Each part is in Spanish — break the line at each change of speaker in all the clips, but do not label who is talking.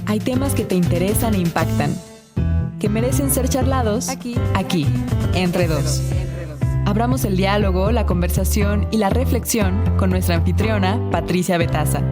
Hay temas que te interesan e impactan, que merecen ser charlados aquí, entre dos. Abramos el diálogo, la conversación y la reflexión con nuestra anfitriona, Patricia Betaza.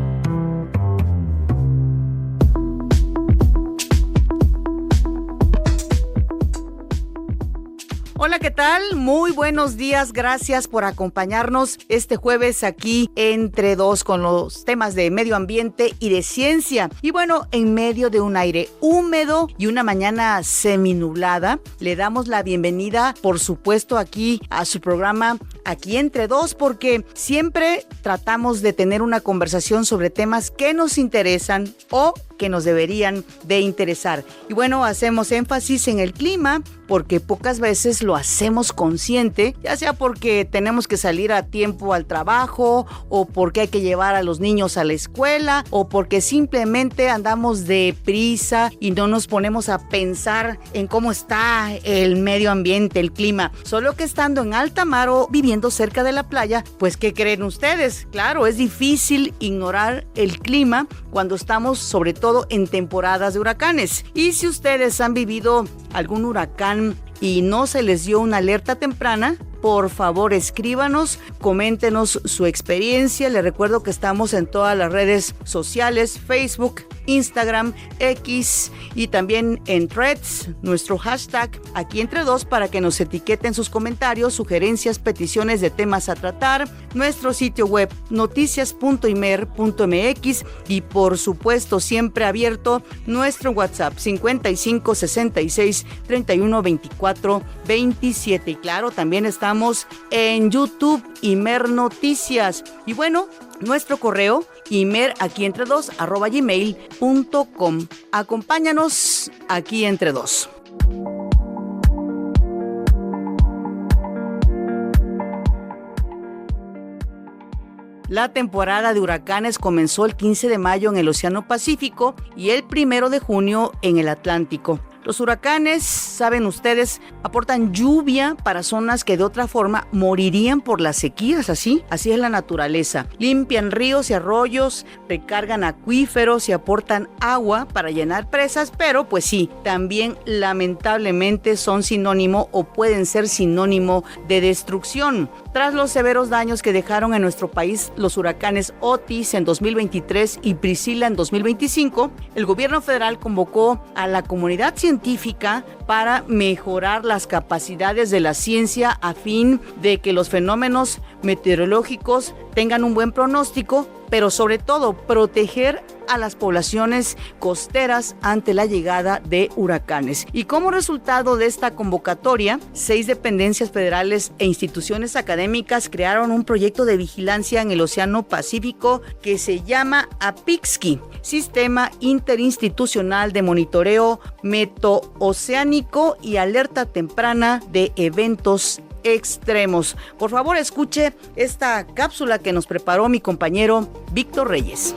Hola, ¿qué tal? Muy buenos días, gracias por acompañarnos este jueves aquí entre dos con los temas de medio ambiente y de ciencia. Y bueno, en medio de un aire húmedo y una mañana seminublada, le damos la bienvenida, por supuesto, aquí a su programa Aquí entre dos, porque siempre tratamos de tener una conversación sobre temas que nos interesan o que nos deberían de interesar. Y bueno, hacemos énfasis en el clima porque pocas veces lo hacemos consciente, ya sea porque tenemos que salir a tiempo al trabajo o porque hay que llevar a los niños a la escuela o porque simplemente andamos deprisa y no nos ponemos a pensar en cómo está el medio ambiente, el clima. Solo que estando en alta mar o viviendo cerca de la playa, pues ¿qué creen ustedes? Claro, es difícil ignorar el clima cuando estamos sobre todo en temporadas de huracanes. Y si ustedes han vivido algún huracán y no se les dio una alerta temprana, por favor escríbanos, coméntenos su experiencia. Les recuerdo que estamos en todas las redes sociales, Facebook, Instagram, X y también en Threads, nuestro hashtag Aquí entre dos, para que nos etiqueten sus comentarios, sugerencias, peticiones de temas a tratar, nuestro sitio web noticias.imer.mx y por supuesto siempre abierto nuestro WhatsApp 55 66 31 24 27. Y claro, también estamos en YouTube, Imer Noticias. Y bueno, nuestro correo imer@gmail.com. Acompáñanos aquí entre dos. La temporada de huracanes comenzó el 15 de mayo en el Océano Pacífico y el 1 de junio en el Atlántico. Los huracanes, saben ustedes, aportan lluvia para zonas que de otra forma morirían por las sequías, así es la naturaleza. Limpian ríos y arroyos, recargan acuíferos y aportan agua para llenar presas, pero pues sí, también lamentablemente son sinónimo o pueden ser sinónimo de destrucción. Tras los severos daños que dejaron en nuestro país los huracanes Otis en 2023 y Priscila en 2025, el gobierno federal convocó a la comunidad científica para mejorar las capacidades de la ciencia a fin de que los fenómenos meteorológicos tengan un buen pronóstico, pero sobre todo proteger a las poblaciones costeras ante la llegada de huracanes. Y como resultado de esta convocatoria, 6 dependencias federales e instituciones académicas crearon un proyecto de vigilancia en el Océano Pacífico que se llama APIXCI, Sistema Interinstitucional de Monitoreo Metooceánico y Alerta Temprana de Eventos Extremos. Por favor, escuche esta cápsula que nos preparó mi compañero Víctor Reyes.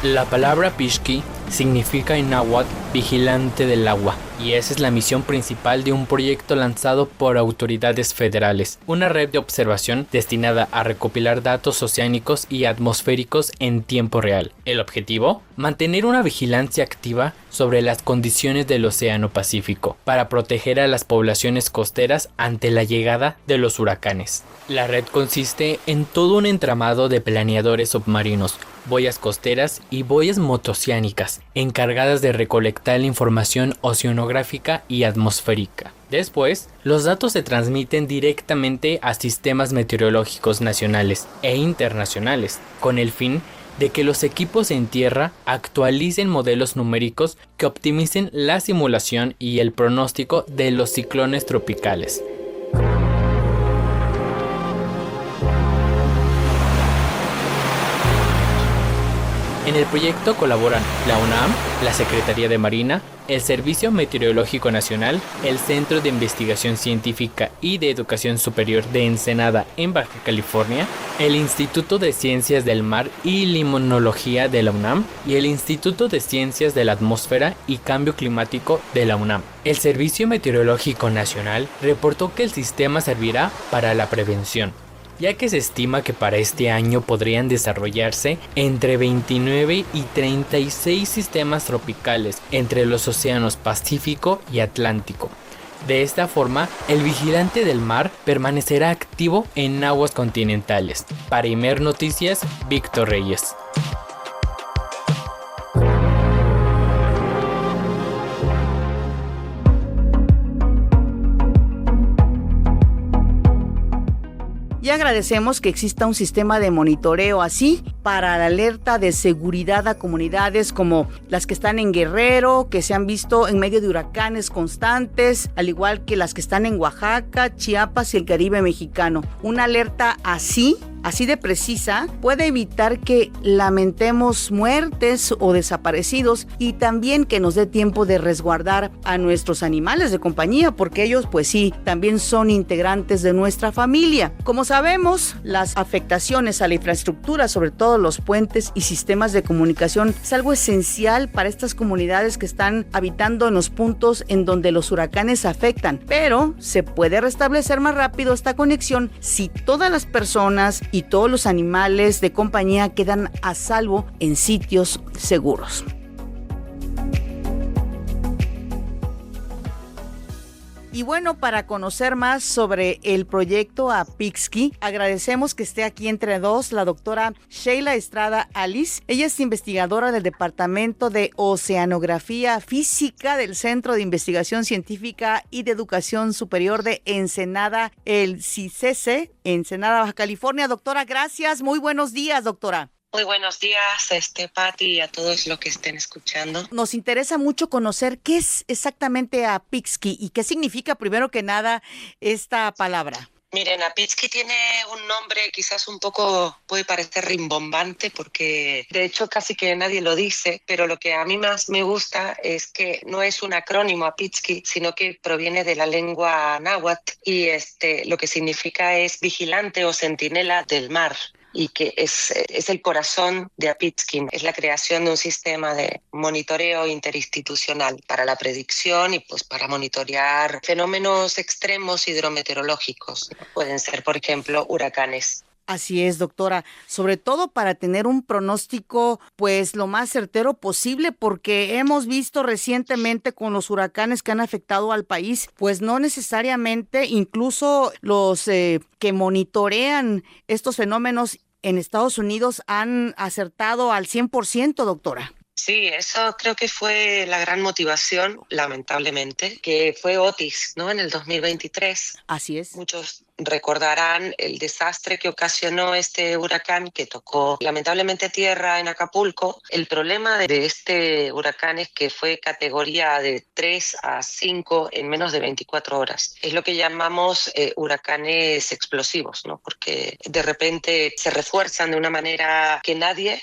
La palabra Pixqui significa en náhuatl vigilante del agua, y esa es la misión principal de un proyecto lanzado por autoridades federales, una red de observación destinada a recopilar datos oceánicos y atmosféricos en tiempo real. El objetivo: mantener una vigilancia activa sobre las condiciones del Océano Pacífico para proteger a las poblaciones costeras ante la llegada de los huracanes. La red consiste en todo un entramado de planeadores submarinos, boyas costeras y boyas motoceánicas, encargadas de recolectar la información oceanográfica y atmosférica. Después, los datos se transmiten directamente a sistemas meteorológicos nacionales e internacionales, con el fin de que los equipos en tierra actualicen modelos numéricos que optimicen la simulación y el pronóstico de los ciclones tropicales. En el proyecto colaboran la UNAM, la Secretaría de Marina, el Servicio Meteorológico Nacional, el Centro de Investigación Científica y de Educación Superior de Ensenada en Baja California, el Instituto de Ciencias del Mar y Limnología de la UNAM y el Instituto de Ciencias de la Atmósfera y Cambio Climático de la UNAM. El Servicio Meteorológico Nacional reportó que el sistema servirá para la prevención, ya que se estima que para este año podrían desarrollarse entre 29 y 36 sistemas tropicales entre los océanos Pacífico y Atlántico. De esta forma, el vigilante del mar permanecerá activo en aguas continentales. Para Imer Noticias, Víctor Reyes.
Y agradecemos que exista un sistema de monitoreo así para la alerta de seguridad a comunidades como las que están en Guerrero, que se han visto en medio de huracanes constantes, al igual que las que están en Oaxaca, Chiapas y el Caribe mexicano. Una alerta así de precisa puede evitar que lamentemos muertes o desaparecidos y también que nos dé tiempo de resguardar a nuestros animales de compañía, porque ellos pues sí, también son integrantes de nuestra familia. Como sabemos, las afectaciones a la infraestructura, sobre todo los puentes y sistemas de comunicación, es algo esencial para estas comunidades que están habitando en los puntos en donde los huracanes afectan, pero se puede restablecer más rápido esta conexión si todas las personas y todos los animales de compañía quedan a salvo en sitios seguros. Y bueno, para conocer más sobre el proyecto Apixki, agradecemos que esté aquí entre dos la doctora Sheila Estrada Alice. Ella es investigadora del Departamento de Oceanografía Física del Centro de Investigación Científica y de Educación Superior de Ensenada, el CICESE, Ensenada, Baja California. Doctora, gracias. Muy buenos días, doctora.
Muy buenos días, Pati, y a todos los que estén escuchando.
Nos interesa mucho conocer qué es exactamente Apixki y qué significa, primero que nada, esta palabra.
Miren, Apixki tiene un nombre quizás un poco, puede parecer rimbombante porque de hecho casi que nadie lo dice, pero lo que a mí más me gusta es que no es un acrónimo Apixki, sino que proviene de la lengua náhuatl y lo que significa es vigilante o centinela del mar. Y que es el corazón de Apixki, es la creación de un sistema de monitoreo interinstitucional para la predicción y pues para monitorear fenómenos extremos hidrometeorológicos. Pueden ser, por ejemplo, huracanes.
Así es, doctora, sobre todo para tener un pronóstico pues lo más certero posible, porque hemos visto recientemente con los huracanes que han afectado al país, pues no necesariamente incluso los que monitorean estos fenómenos en Estados Unidos han acertado al 100%, doctora.
Sí, eso creo que fue la gran motivación, lamentablemente, que fue Otis, ¿no? En el 2023.
Así es.
Muchos recordarán el desastre que ocasionó este huracán que tocó lamentablemente tierra en Acapulco. El problema de este huracán es que fue categoría de 3 a 5 en menos de 24 horas. Es lo que llamamos huracanes explosivos, ¿no? Porque de repente se refuerzan de una manera que nadie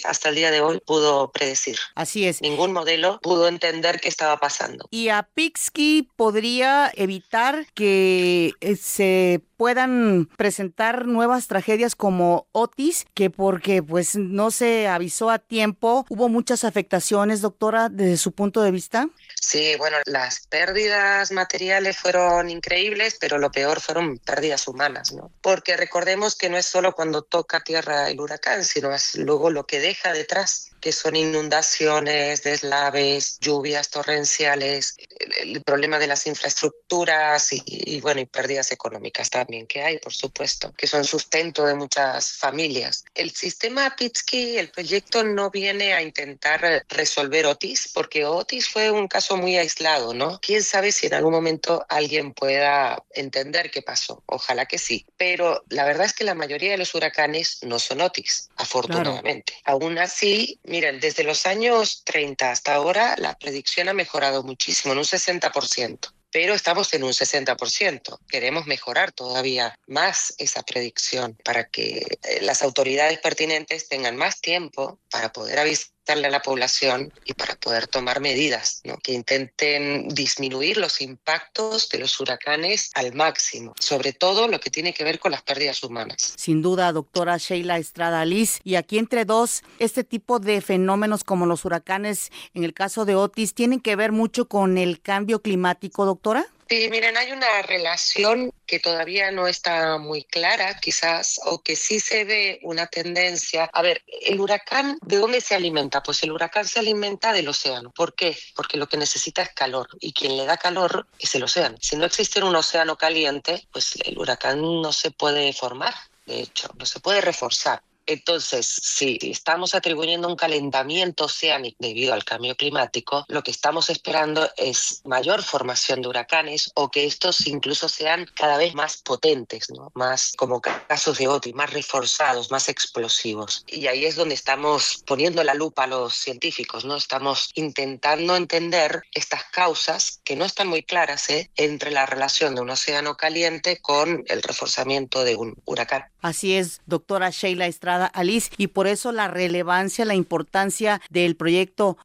hasta el día de hoy pudo predecir.
Así es.
Ningún modelo pudo entender qué estaba pasando.
¿Y Apixki podría evitar que se puedan presentar nuevas tragedias como Otis, que porque pues no se avisó a tiempo, hubo muchas afectaciones, doctora, desde su punto de vista?
Sí, bueno, las pérdidas materiales fueron increíbles, pero lo peor fueron pérdidas humanas, ¿no? Porque recordemos que no es solo cuando toca tierra el huracán, sino es luego lo que deja detrás, que son inundaciones, deslaves, lluvias torrenciales, el problema de las infraestructuras y pérdidas económicas también que hay, por supuesto, que son sustento de muchas familias. El sistema Apixki, el proyecto no viene a intentar resolver Otis, porque Otis fue un caso muy aislado, ¿no? Quién sabe si en algún momento alguien pueda entender qué pasó. Ojalá que sí. Pero la verdad es que la mayoría de los huracanes no son Otis, afortunadamente. Claro. Aún así, miren, desde los años 30 hasta ahora la predicción ha mejorado muchísimo, en un 60%. pero estamos en un 60%. Queremos mejorar todavía más esa predicción para que las autoridades pertinentes tengan más tiempo para poder avisarle a la población y para poder tomar medidas, ¿no?, que intenten disminuir los impactos de los huracanes al máximo, sobre todo lo que tiene que ver con las pérdidas humanas.
Sin duda, doctora Sheila Estrada Liz, y aquí entre dos, este tipo de fenómenos como los huracanes, en el caso de Otis, ¿tienen que ver mucho con el cambio climático, doctora?
Sí, miren, hay una relación que todavía no está muy clara, quizás, o que sí se ve una tendencia. A ver, el huracán, ¿de dónde se alimenta? Pues el huracán se alimenta del océano. ¿Por qué? Porque lo que necesita es calor, y quien le da calor es el océano. Si no existiera un océano caliente, pues el huracán no se puede formar, de hecho, no se puede reforzar. Entonces, si estamos atribuyendo un calentamiento oceánico debido al cambio climático, lo que estamos esperando es mayor formación de huracanes, o que estos incluso sean cada vez más potentes, ¿no?, más como casos de Otis, más reforzados, más explosivos. Y ahí es donde estamos poniendo la lupa a los científicos, ¿no? Estamos intentando entender estas causas que no están muy claras, entre la relación de un océano caliente con el reforzamiento de un huracán.
Así es, doctora Sheila Estrada Liz, y por eso la relevancia, la importancia del proyecto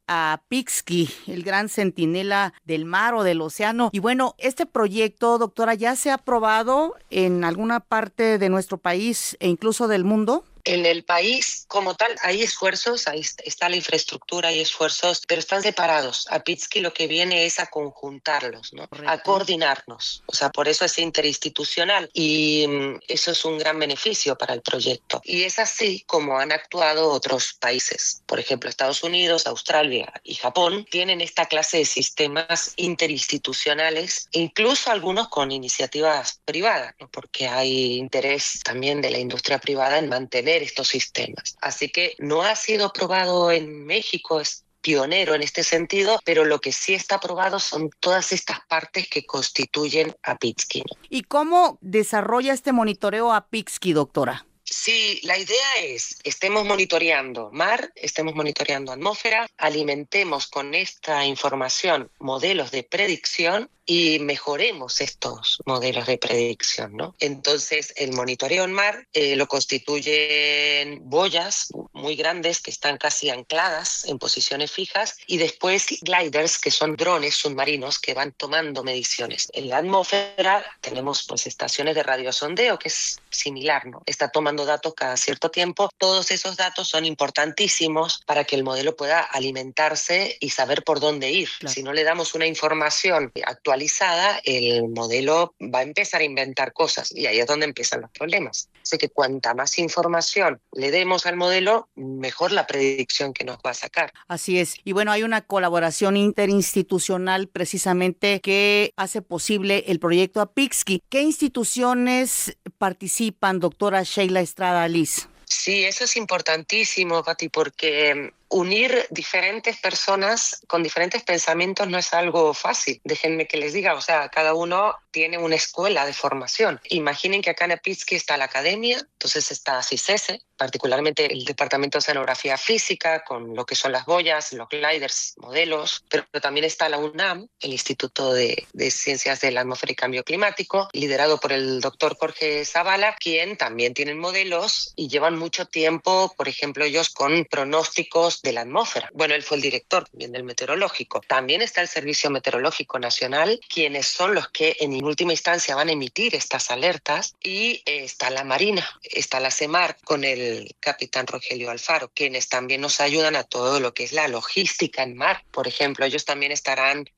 PIXKI, el gran centinela del mar o del océano. Y bueno, este proyecto, doctora, ¿ya se ha aprobado en alguna parte de nuestro país e incluso del mundo?
En el país como tal hay esfuerzos, ahí está la infraestructura, hay esfuerzos, pero están separados. A PIXKI lo que viene es a conjuntarlos, ¿no?, a coordinarnos. O sea, por eso es interinstitucional, y eso es un gran beneficio para el proyecto. Y es así como han actuado otros países. Por ejemplo, Estados Unidos, Australia y Japón tienen esta clase de sistemas interinstitucionales, incluso algunos con iniciativas privadas, ¿no?, porque hay interés también de la industria privada en mantener estos sistemas. Así que no ha sido aprobado en México, es pionero en este sentido, pero lo que sí está aprobado son todas estas partes que constituyen a PIXKI.
¿Y cómo desarrolla este monitoreo a PIXKI, doctora?
Sí, la idea es, estemos monitoreando mar, estemos monitoreando atmósfera, alimentemos con esta información modelos de predicción y mejoremos estos modelos de predicción, ¿no? Entonces, el monitoreo en mar lo constituyen boyas muy grandes que están casi ancladas en posiciones fijas, y después gliders, que son drones submarinos que van tomando mediciones. En la atmósfera tenemos pues estaciones de radiosondeo, que es similar, ¿no? Está tomando datos cada cierto tiempo. Todos esos datos son importantísimos para que el modelo pueda alimentarse y saber por dónde ir. Claro. Si no le damos una información actualizada, el modelo va a empezar a inventar cosas, y ahí es donde empiezan los problemas. Así que cuanta más información le demos al modelo, mejor la predicción que nos va a sacar.
Así es. Y bueno, hay una colaboración interinstitucional precisamente que hace posible el proyecto PIXKI. ¿Qué instituciones participan, doctora Sheila Estrada Liz?
Sí, eso es importantísimo, Pati, porque unir diferentes personas con diferentes pensamientos no es algo fácil. Déjenme que les diga, o sea, cada uno tiene una escuela de formación. Imaginen que acá en PIXKI está la academia, entonces está CICESE, particularmente el Departamento de Oceanografía Física, con lo que son las boyas, los gliders, modelos, pero también está la UNAM, el Instituto de Ciencias de la Atmósfera y Cambio Climático, liderado por el doctor Jorge Zavala, quien también tienen modelos y llevan mucho tiempo, por ejemplo, ellos con pronósticos de la atmósfera. Bueno, él fue el director también del meteorológico. También está el Servicio Meteorológico Nacional, quienes son los que en última instancia van a emitir estas alertas, y está la Marina, está la CEMAR con el capitán Rogelio Alfaro, quienes también nos ayudan a todo lo que es la logística en mar. Por ejemplo, ellos también estarán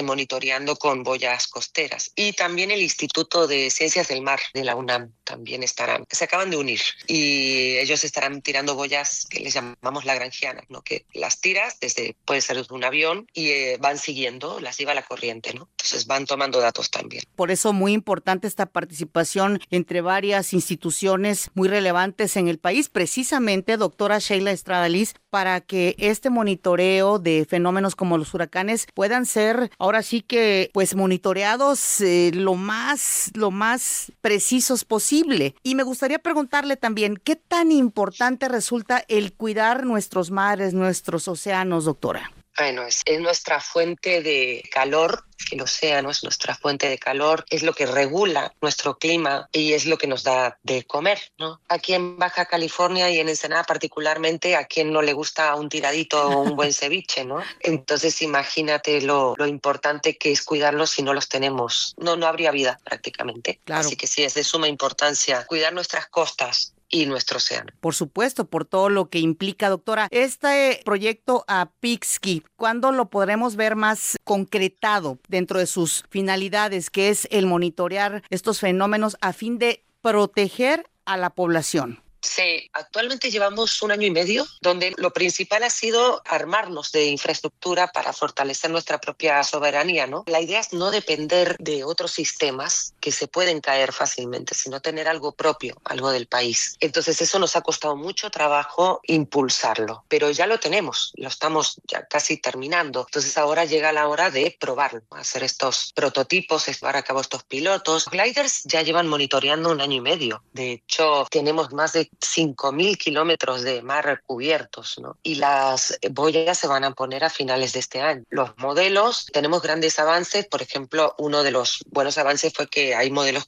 monitoreando con boyas costeras, y también el Instituto de Ciencias del Mar de la UNAM también estarán. Se acaban de unir y ellos estarán tirando boyas que les llamamos lagrangianas, ¿no? Que las tiras puede ser desde un avión, y van siguiendo, las lleva la corriente, ¿no? Entonces van tomando datos también.
Por eso muy importante esta participación entre varias instituciones muy relevantes en el país, precisamente, doctora Sheila Estrada Liz, para que este monitoreo de fenómenos como los huracanes puedan ser ahora sí que pues monitoreados lo más precisos posible. Y me gustaría preguntarle también, ¿qué tan importante resulta el cuidar nuestros mares, nuestros océanos, doctora?
Bueno, es nuestra fuente de calor. El océano es nuestra fuente de calor, es lo que regula nuestro clima y es lo que nos da de comer, ¿no? Aquí en Baja California y en Ensenada particularmente, ¿a quién no le gusta un tiradito o un buen ceviche, no? Entonces imagínate lo importante que es cuidarlos si no los tenemos. No habría vida prácticamente.
Claro.
Así que sí, es de suma importancia cuidar nuestras costas y nuestro océano.
Por supuesto, por todo lo que implica, doctora. Este proyecto Apixki, ¿cuándo lo podremos ver más concretado dentro de sus finalidades, que es el monitorear estos fenómenos a fin de proteger a la población?
Sí, actualmente llevamos 1 año y medio, donde lo principal ha sido armarnos de infraestructura para fortalecer nuestra propia soberanía, ¿no? La idea es no depender de otros sistemas que se pueden caer fácilmente, sino tener algo propio, algo del país. Entonces eso nos ha costado mucho trabajo impulsarlo, pero ya lo tenemos, lo estamos ya casi terminando. Entonces ahora llega la hora de probarlo, hacer estos prototipos, llevar a cabo estos pilotos. Los gliders ya llevan monitoreando 1 año y medio. De hecho, tenemos más de 5.000 kilómetros de mar cubiertos, ¿no? Y las boyas se van a poner a finales de este año. Los modelos, tenemos grandes avances. Por ejemplo, uno de los buenos avances fue que hay modelos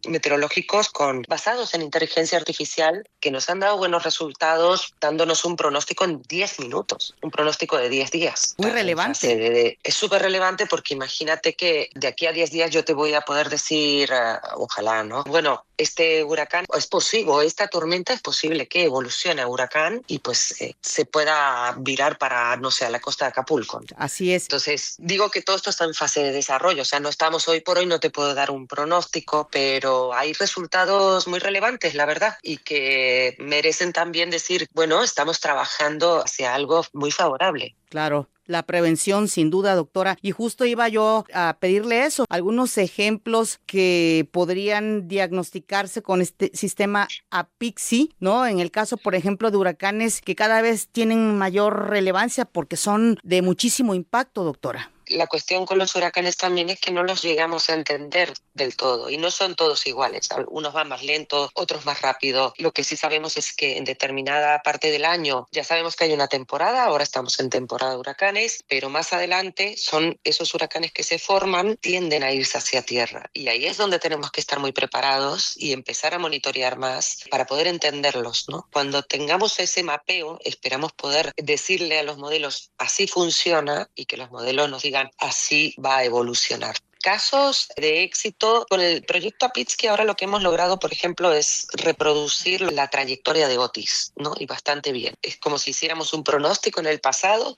meteorológicos basados en inteligencia artificial que nos han dado buenos resultados, dándonos un pronóstico en 10 minutos, un pronóstico de 10 días.
Muy relevante.
Es súper relevante porque imagínate que de aquí a 10 días yo te voy a poder decir, ojalá, ¿no? Bueno, este huracán es posible, esta tormenta es posible que evolucione a huracán y pues se pueda virar para, no sé, a la costa de Acapulco.
Así es.
Entonces, digo que todo esto está en fase de desarrollo, o sea, no estamos hoy por hoy, no te puedo dar un pronóstico, pero hay resultados muy relevantes, la verdad, y que merecen también decir, bueno, estamos trabajando hacia algo muy favorable.
Claro, la prevención sin duda, doctora. Y justo iba yo a pedirle eso, algunos ejemplos que podrían diagnosticarse con este sistema Apixi, ¿no? En el caso, por ejemplo, de huracanes que cada vez tienen mayor relevancia porque son de muchísimo impacto, doctora.
La cuestión con los huracanes también es que no los llegamos a entender del todo y no son todos iguales. Unos van más lentos, otros más rápido. Lo que sí sabemos es que en determinada parte del año ya sabemos que hay una temporada, ahora estamos en temporada de huracanes, pero más adelante son esos huracanes que se forman, tienden a irse hacia tierra. Y ahí es donde tenemos que estar muy preparados y empezar a monitorear más para poder entenderlos, ¿no? Cuando tengamos ese mapeo, esperamos poder decirle a los modelos así funciona y que los modelos nos digan así va a evolucionar. Casos de éxito con el proyecto Apixki, ahora lo que hemos logrado, por ejemplo, es reproducir la trayectoria de Otis, ¿no? Y bastante bien. Es como si hiciéramos un pronóstico en el pasado.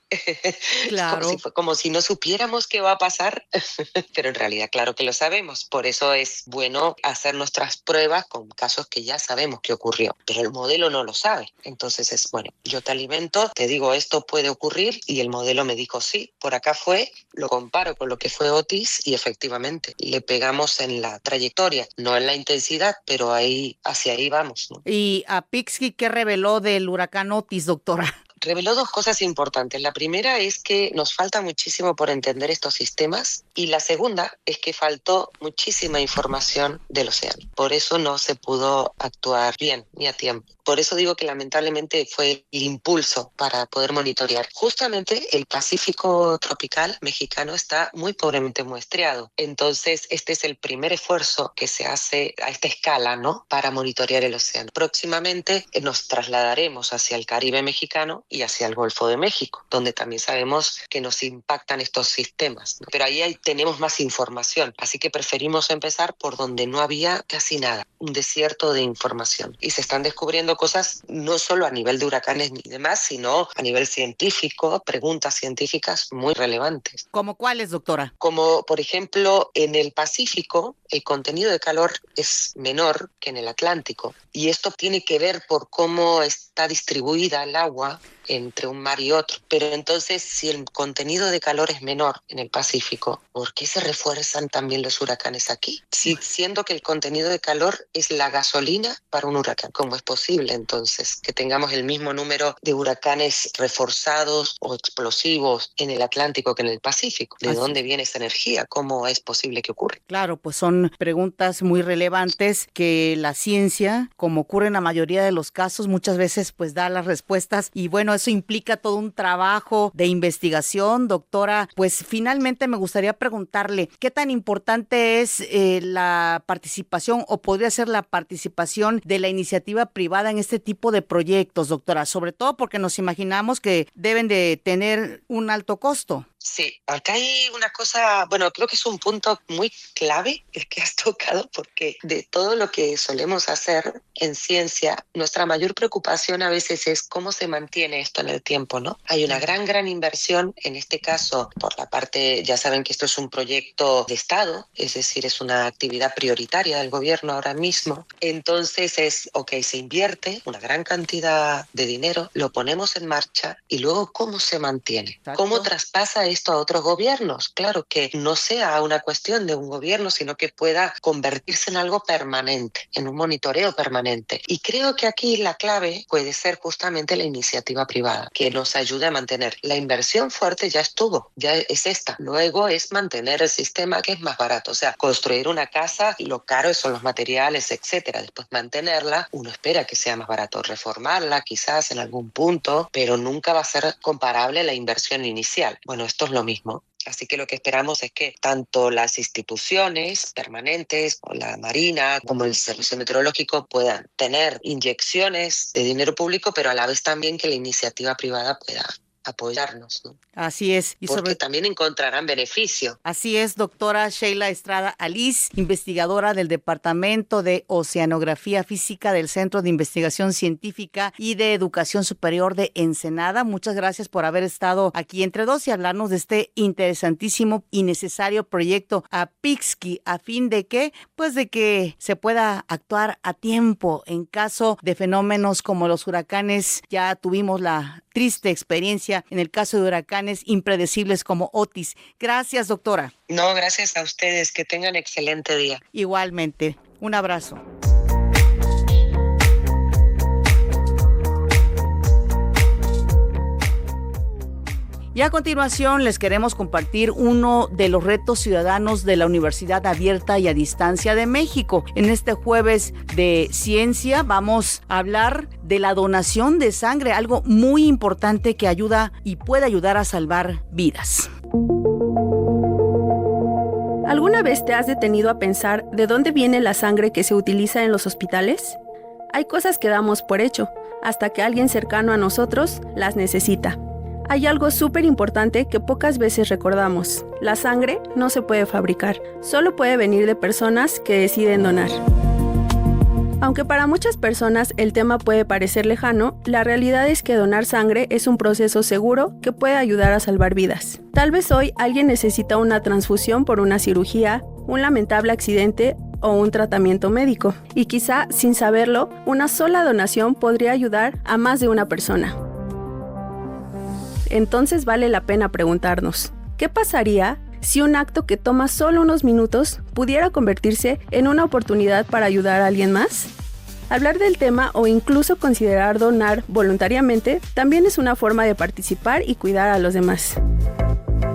Claro.
como si no supiéramos qué va a pasar, pero en realidad claro que lo sabemos. Por eso es bueno hacer nuestras pruebas con casos que ya sabemos que ocurrió, pero el modelo no lo sabe. Entonces es, bueno, yo te alimento, te digo esto puede ocurrir y el modelo me dijo sí, por acá fue, lo comparo con lo que fue Otis y efectivamente le pegamos en la trayectoria, no en la intensidad, pero hacia ahí vamos, ¿no?
¿Y Apixki qué reveló del huracán Otis, doctora?
Reveló 2 cosas importantes. La primera es que nos falta muchísimo por entender estos sistemas y la segunda es que faltó muchísima información del océano. Por eso no se pudo actuar bien ni a tiempo. Por eso digo que lamentablemente fue el impulso para poder monitorear. Justamente el Pacífico tropical mexicano está muy pobremente muestreado. Entonces este es el primer esfuerzo que se hace a esta escala, ¿no? Para monitorear el océano. Próximamente nos trasladaremos hacia el Caribe mexicano y hacia el Golfo de México, donde también sabemos que nos impactan estos sistemas, ¿no? Pero ahí tenemos más información, así que preferimos empezar por donde no había casi nada, un desierto de información. Y se están descubriendo cosas no solo a nivel de huracanes ni demás, sino a nivel científico, preguntas científicas muy relevantes.
¿Cómo cuáles, doctora?
Como, por ejemplo, en el Pacífico, el contenido de calor es menor que en el Atlántico. Y esto tiene que ver por cómo está distribuida el agua entre un mar y otro. Pero entonces, si el contenido de calor es menor en el Pacífico, ¿por qué se refuerzan también los huracanes aquí? Siendo que el contenido de calor es la gasolina para un huracán. ¿Cómo es posible entonces que tengamos el mismo número de huracanes reforzados o explosivos en el Atlántico que en el Pacífico? ¿De dónde viene esa energía? ¿Cómo es posible que ocurra?
Claro, pues son preguntas muy relevantes que la ciencia, como ocurre en la mayoría de los casos, muchas veces pues da las respuestas y bueno, es eso implica todo un trabajo de investigación, doctora. Pues finalmente me gustaría preguntarle, ¿qué tan importante es la participación o podría ser la participación de la iniciativa privada en este tipo de proyectos, doctora? Sobre todo porque nos imaginamos que deben de tener un alto costo.
Sí, acá hay una cosa, bueno, creo que es un punto muy clave el que has tocado, porque de todo lo que solemos hacer en ciencia, nuestra mayor preocupación a veces es cómo se mantiene esto en el tiempo, ¿no? Hay una gran inversión, en este caso, por la parte, ya saben que esto es un proyecto de Estado, es decir, es una actividad prioritaria del gobierno ahora mismo. Entonces se invierte una gran cantidad de dinero, lo ponemos en marcha y luego ¿cómo se mantiene?
Exacto.
¿Cómo traspasa esto a otros gobiernos? Claro, que no sea una cuestión de un gobierno, sino que pueda convertirse en algo permanente, en un monitoreo permanente. Y creo que aquí la clave puede ser justamente la iniciativa privada, que nos ayude a mantener. La inversión fuerte ya estuvo, ya es esta. Luego es mantener el sistema, que es más barato. O sea, construir una casa, lo caro son los materiales, etcétera. Después mantenerla, uno espera que sea más barato. Reformarla quizás en algún punto, pero nunca va a ser comparable a la inversión inicial. Bueno, esto es lo mismo. Así que lo que esperamos es que tanto las instituciones permanentes, o la Marina, como el Servicio Meteorológico, puedan tener inyecciones de dinero público, pero a la vez también que la iniciativa privada pueda apoyarnos, ¿no?
Así es.
Porque también encontrarán beneficio.
Así es, doctora Sheila Estrada Aliz, investigadora del Departamento de Oceanografía Física del Centro de Investigación Científica y de Educación Superior de Ensenada. Muchas gracias por haber estado aquí entre dos y hablarnos de este interesantísimo y necesario proyecto APIXKI, a fin de que, pues de que se pueda actuar a tiempo en caso de fenómenos como los huracanes. Ya tuvimos la triste experiencia en el caso de huracanes impredecibles como Otis. Gracias, doctora.
No, gracias a ustedes. Que tengan excelente día.
Igualmente. Un abrazo. Y a continuación les queremos compartir uno de los retos ciudadanos de la Universidad Abierta y a Distancia de México. En este jueves de ciencia vamos a hablar de la donación de sangre, algo muy importante que ayuda y puede ayudar a salvar vidas.
¿Alguna vez te has detenido a pensar de dónde viene la sangre que se utiliza en los hospitales? Hay cosas que damos por hecho, hasta que alguien cercano a nosotros las necesita. Hay algo súper importante que pocas veces recordamos. La sangre no se puede fabricar, solo puede venir de personas que deciden donar. Aunque para muchas personas el tema puede parecer lejano, la realidad es que donar sangre es un proceso seguro que puede ayudar a salvar vidas. Tal vez hoy alguien necesita una transfusión por una cirugía, un lamentable accidente o un tratamiento médico, y quizá, sin saberlo, una sola donación podría ayudar a más de una persona. Entonces vale la pena preguntarnos, ¿qué pasaría si un acto que toma solo unos minutos pudiera convertirse en una oportunidad para ayudar a alguien más? Hablar del tema o incluso considerar donar voluntariamente también es una forma de participar y cuidar a los demás.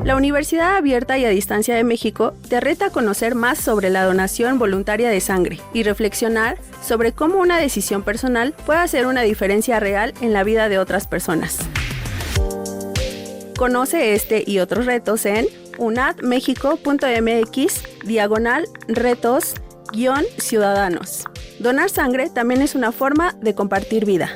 La Universidad Abierta y a Distancia de México te reta a conocer más sobre la donación voluntaria de sangre y reflexionar sobre cómo una decisión personal puede hacer una diferencia real en la vida de otras personas. Conoce este y otros retos en unadmexico.mx/retos-ciudadanos. Donar sangre también es una forma de compartir vida.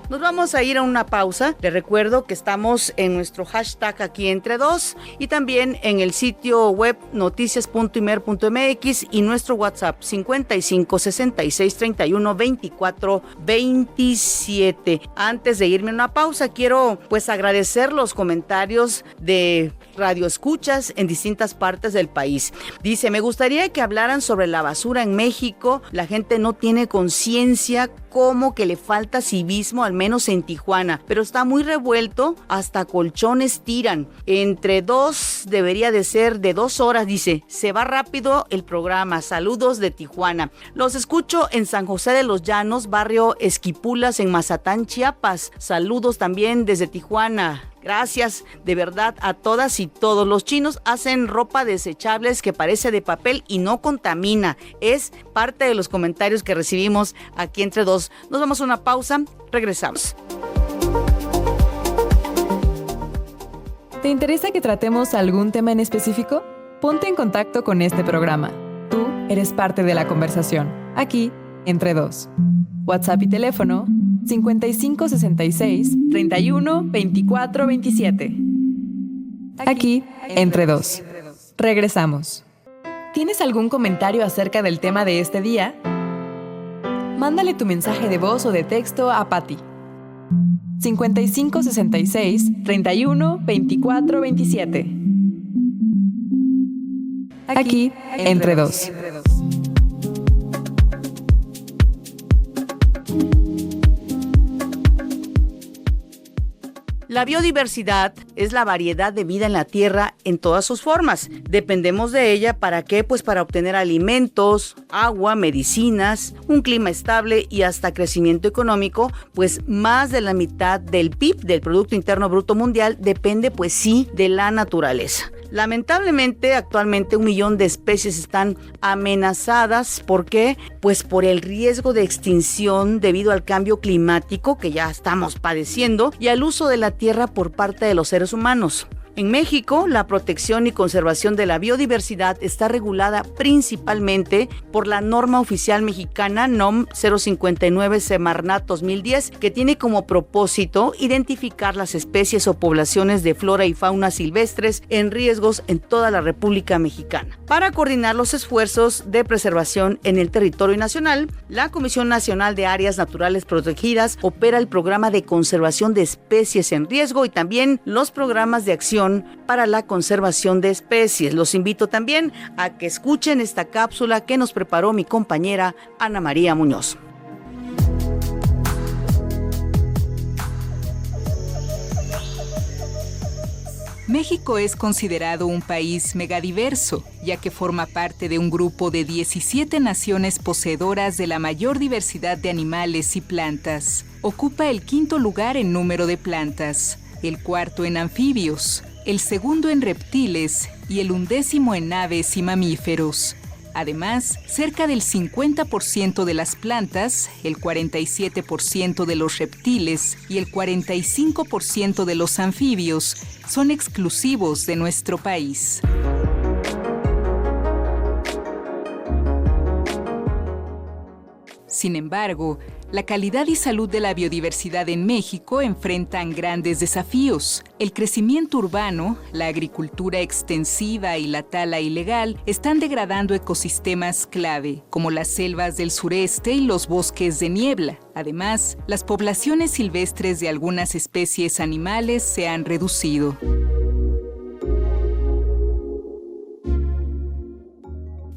Nos vamos a ir a una pausa. Les recuerdo que estamos en nuestro hashtag aquí entre dos y también en el sitio web noticias.imer.mx y nuestro WhatsApp 55 66 31 24 27. Antes de irme a una pausa, quiero pues agradecer los comentarios de radioescuchas en distintas partes del país. Dice, me gustaría que hablaran sobre la basura en México. La gente no tiene conciencia, como que le falta civismo, al menos en Tijuana, pero está muy revuelto, hasta colchones tiran. Entre dos, debería de ser de 2 horas, dice, se va rápido el programa. Saludos de Tijuana. Los escucho en San José de los Llanos, barrio Esquipulas, en Mazatán, Chiapas. Saludos también desde Tijuana. Gracias de verdad a todas y todos. Los chinos hacen ropa desechables que parece de papel y no contamina. Es parte de los comentarios que recibimos aquí entre dos. Nos vamos a una pausa, regresamos.
¿Te interesa que tratemos algún tema en específico? Ponte en contacto con este programa. Tú eres parte de la conversación, aquí, entre dos. WhatsApp y teléfono 5566 31 24 27. Aquí, entre dos. Regresamos. ¿Tienes algún comentario acerca del tema de este día? Mándale tu mensaje de voz o de texto a Patti. 5566 31 24 27. Aquí, entre dos.
La biodiversidad es la variedad de vida en la Tierra en todas sus formas. Dependemos de ella, ¿para qué? Pues para obtener alimentos, agua, medicinas, un clima estable y hasta crecimiento económico, pues más de la mitad del PIB, del Producto Interno Bruto Mundial, depende pues sí de la naturaleza. Lamentablemente, actualmente 1 millón de especies están amenazadas. ¿Por qué? Pues por el riesgo de extinción debido al cambio climático que ya estamos padeciendo y al uso de la tierra por parte de los seres humanos. En México, la protección y conservación de la biodiversidad está regulada principalmente por la norma oficial mexicana NOM 059 Semarnat 2010, que tiene como propósito identificar las especies o poblaciones de flora y fauna silvestres en riesgos en toda la República Mexicana. Para coordinar los esfuerzos de preservación en el territorio nacional, la Comisión Nacional de Áreas Naturales Protegidas opera el programa de conservación de especies en riesgo y también los programas de acción para la conservación de especies. Los invito también a que escuchen esta cápsula que nos preparó mi compañera Ana María Muñoz.
México es considerado un país megadiverso, ya que forma parte de un grupo de 17 naciones poseedoras de la mayor diversidad de animales y plantas. Ocupa el 5º lugar en número de plantas, el 4º en anfibios, el 2º en reptiles y el 11º en aves y mamíferos. Además, cerca del 50% de las plantas, el 47% de los reptiles y el 45% de los anfibios son exclusivos de nuestro país. Sin embargo, la calidad y salud de la biodiversidad en México enfrentan grandes desafíos. El crecimiento urbano, la agricultura extensiva y la tala ilegal están degradando ecosistemas clave, como las selvas del sureste y los bosques de niebla. Además, las poblaciones silvestres de algunas especies animales se han reducido.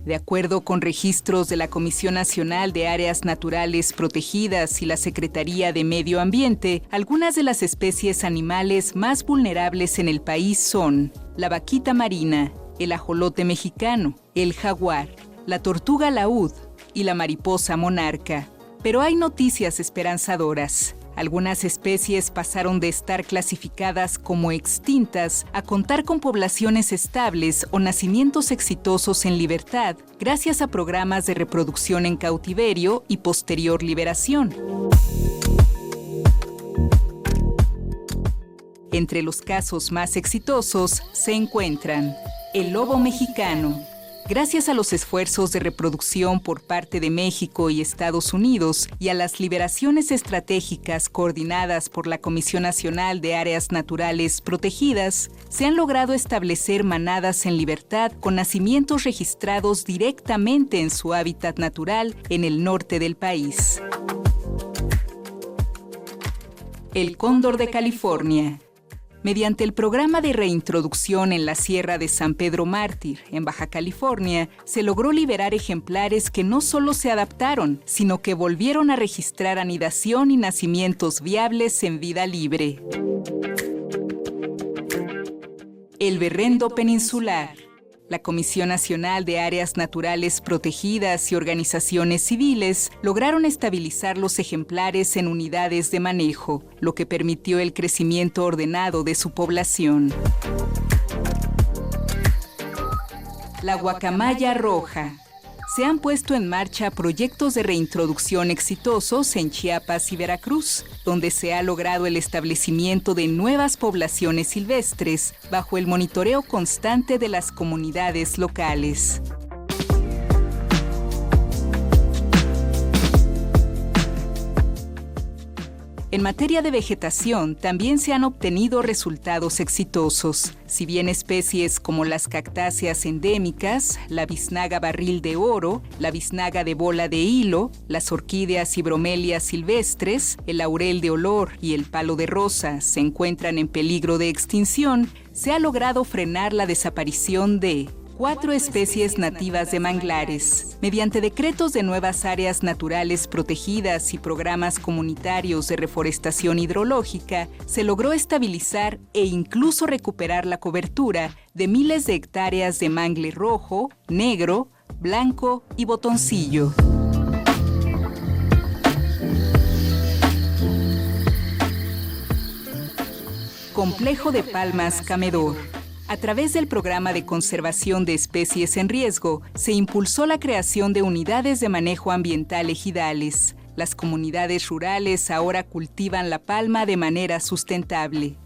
De acuerdo con registros de la Comisión Nacional de Áreas Naturales Protegidas y la Secretaría de Medio Ambiente, algunas de las especies animales más vulnerables en el país son la vaquita marina, el ajolote mexicano, el jaguar, la tortuga laúd y la mariposa monarca. Pero hay noticias esperanzadoras. Algunas especies pasaron de estar clasificadas como extintas a contar con poblaciones estables o nacimientos exitosos en libertad, gracias a programas de reproducción en cautiverio y posterior liberación. Entre los casos más exitosos se encuentran el lobo mexicano. Gracias a los esfuerzos de reproducción por parte de México y Estados Unidos y a las liberaciones estratégicas coordinadas por la Comisión Nacional de Áreas Naturales Protegidas, se han logrado establecer manadas en libertad con nacimientos registrados directamente en su hábitat natural en el norte del país. El cóndor de California. Mediante el programa de reintroducción en la Sierra de San Pedro Mártir, en Baja California, se logró liberar ejemplares que no solo se adaptaron, sino que volvieron a registrar anidación y nacimientos viables en vida libre. El berrendo peninsular. La Comisión Nacional de Áreas Naturales Protegidas y organizaciones civiles lograron estabilizar los ejemplares en unidades de manejo, lo que permitió el crecimiento ordenado de su población. La guacamaya roja. Se han puesto en marcha proyectos de reintroducción exitosos en Chiapas y Veracruz, donde se ha logrado el establecimiento de nuevas poblaciones silvestres bajo el monitoreo constante de las comunidades locales. En materia de vegetación, también se han obtenido resultados exitosos. Si bien especies como las cactáceas endémicas, la biznaga barril de oro, la biznaga de bola de hilo, las orquídeas y bromelias silvestres, el laurel de olor y el palo de rosa se encuentran en peligro de extinción, se ha logrado frenar la desaparición de 4 especies nativas de manglares. Mediante decretos de nuevas áreas naturales protegidas y programas comunitarios de reforestación hidrológica, se logró estabilizar e incluso recuperar la cobertura de miles de hectáreas de mangle rojo, negro, blanco y botoncillo. Complejo de Palmas Camedor. A través del Programa de Conservación de Especies en Riesgo, se impulsó la creación de unidades de manejo ambiental ejidales. Las comunidades rurales ahora cultivan la palma de manera sustentable.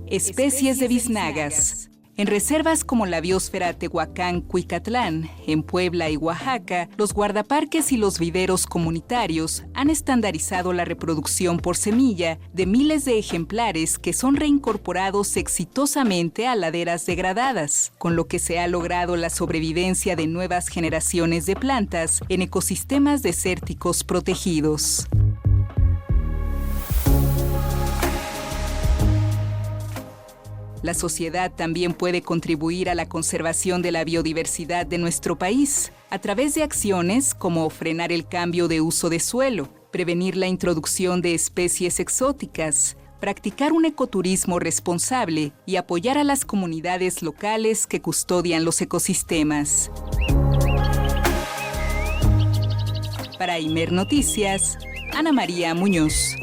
Especies de biznagas. En reservas como la biosfera Tehuacán-Cuicatlán, en Puebla y Oaxaca, los guardaparques y los viveros comunitarios han estandarizado la reproducción por semilla de miles de ejemplares que son reincorporados exitosamente a laderas degradadas, con lo que se ha logrado la sobrevivencia de nuevas generaciones de plantas en ecosistemas desérticos protegidos. La sociedad también puede contribuir a la conservación de la biodiversidad de nuestro país a través de acciones como frenar el cambio de uso de suelo, prevenir la introducción de especies exóticas, practicar un ecoturismo responsable y apoyar a las comunidades locales que custodian los ecosistemas. Para Imer Noticias, Ana María Muñoz.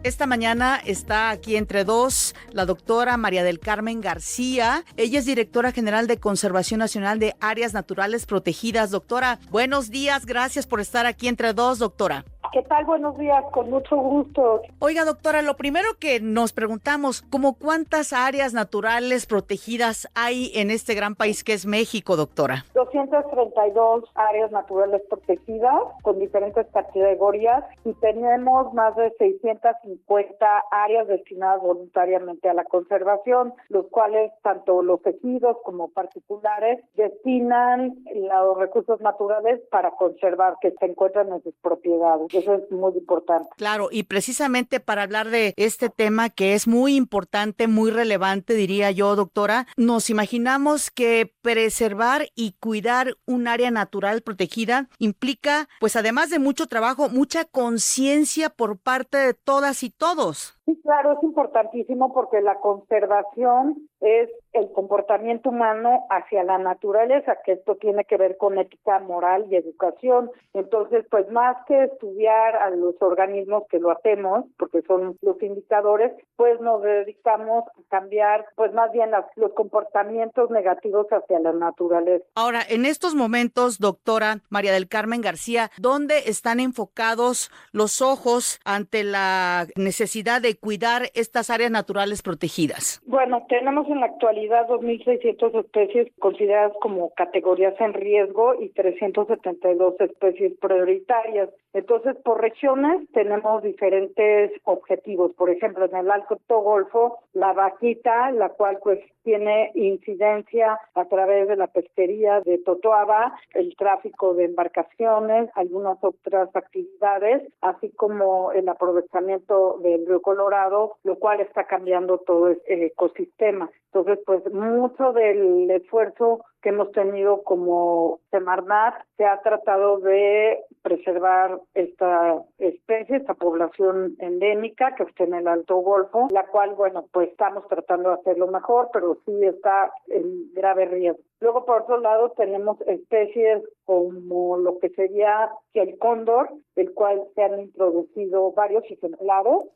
Esta mañana está aquí entre dos la doctora María del Carmen García. Ella es directora general de Conservación Nacional de Áreas Naturales Protegidas. Doctora, buenos días. Gracias por estar aquí entre dos, doctora.
¿Qué tal? Buenos días, con mucho gusto.
Oiga, doctora, lo primero que nos preguntamos, ¿cómo cuántas áreas naturales protegidas hay en este gran país que es México, doctora?
232 áreas naturales protegidas con diferentes categorías y tenemos más de 650 áreas destinadas voluntariamente a la conservación, los cuales tanto los ejidos como particulares destinan los recursos naturales para conservar que se encuentran en sus propiedades. Eso es muy importante.
Claro, y precisamente para hablar de este tema que es muy importante, muy relevante, diría yo, doctora, nos imaginamos que preservar y cuidar un área natural protegida implica, pues además de mucho trabajo, mucha conciencia por parte de todas y todos.
Sí, claro, es importantísimo porque la conservación es el comportamiento humano hacia la naturaleza, que esto tiene que ver con ética moral y educación. Entonces, pues más que estudiar a los organismos que lo hacemos, porque son los indicadores, pues nos dedicamos a cambiar, pues más bien los comportamientos negativos hacia la naturaleza.
Ahora, en estos momentos, doctora María del Carmen García, ¿dónde están enfocados los ojos ante la necesidad de cuidar estas áreas naturales protegidas?
Bueno, tenemos en la actualidad 2.600 especies consideradas como categorías en riesgo y 372 especies prioritarias. Entonces, por regiones tenemos diferentes objetivos. Por ejemplo, en el Alto Golfo, la vaquita, la cual pues tiene incidencia a través de la pesquería de Totoaba, el tráfico de embarcaciones, algunas otras actividades, así como el aprovechamiento del río Colorado, lo cual está cambiando todo el ecosistema. Entonces, pues mucho del esfuerzo que que hemos tenido como Semarnat, se ha tratado de preservar esta especie, esta población endémica que está en el Alto Golfo, la cual, bueno, pues estamos tratando de hacerlo mejor, pero sí está en grave riesgo. Luego, por otro lado, tenemos especies como lo que sería el cóndor, del cual se han introducido varios ejemplares.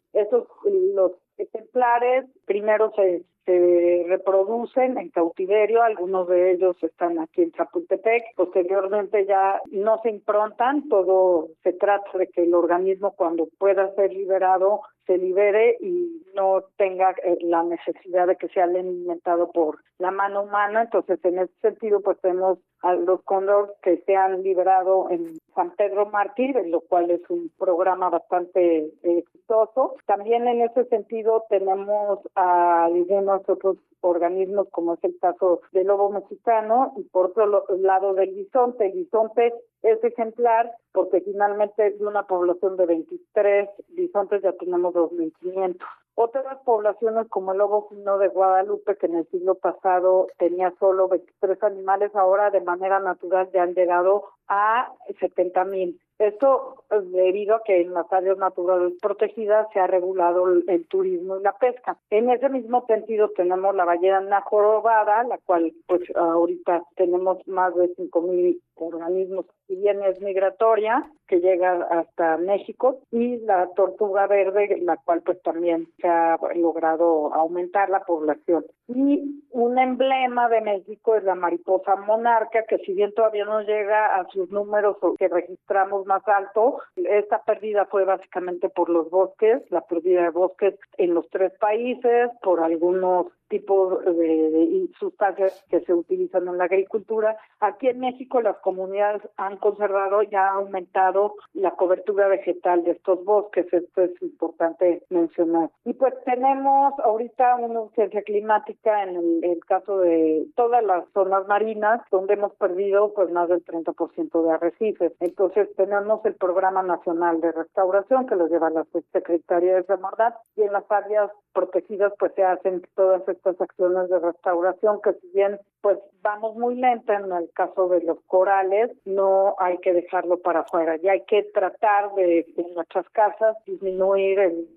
Los ejemplares primero se reproducen en cautiverio, algunos de ellos están aquí en Chapultepec, posteriormente ya no se improntan, todo se trata de que el organismo cuando pueda ser liberado se libere y no tenga la necesidad de que sea alimentado por la mano humana. Entonces, en ese sentido, pues tenemos a los cóndor que se han liberado en San Pedro Mártir, en lo cual es un programa bastante exitoso. También en ese sentido tenemos a algunos otros organismos, como es el caso del lobo mexicano, y por otro lado del bisonte. El bisonte es ejemplar porque finalmente de una población de 23 bisontes ya tenemos 2.500. Otras poblaciones como el lobo fino de Guadalupe, que en el siglo pasado tenía solo 23 animales, ahora de manera natural ya han llegado a 70,000. Esto debido a que en las áreas naturales protegidas se ha regulado el turismo y la pesca. En ese mismo sentido tenemos la ballena jorobada, la cual pues ahorita tenemos más de 5,000 organismos, si bien es migratoria, que llega hasta México, y la tortuga verde, la cual pues también se ha logrado aumentar la población. Y un emblema de México es la mariposa monarca, que si bien todavía no llega a sus números que registramos más alto, esta pérdida fue básicamente por los bosques, la pérdida de bosques en los 3 países, por algunos tipos de sustancias que se utilizan en la agricultura. Aquí en México las comunidades han conservado y ha aumentado la cobertura vegetal de estos bosques, esto es importante mencionar. Y pues tenemos ahorita una urgencia climática en el caso de todas las zonas marinas, donde hemos perdido pues más del 30% de arrecifes. Entonces tenemos el Programa Nacional de Restauración que lo lleva la Secretaría de Semarnat, y en las áreas protegidas pues se hacen todas estas acciones de restauración que si bien pues vamos muy lenta en el caso de los corales, no hay que dejarlo para afuera, ya hay que tratar de en nuestras casas disminuir el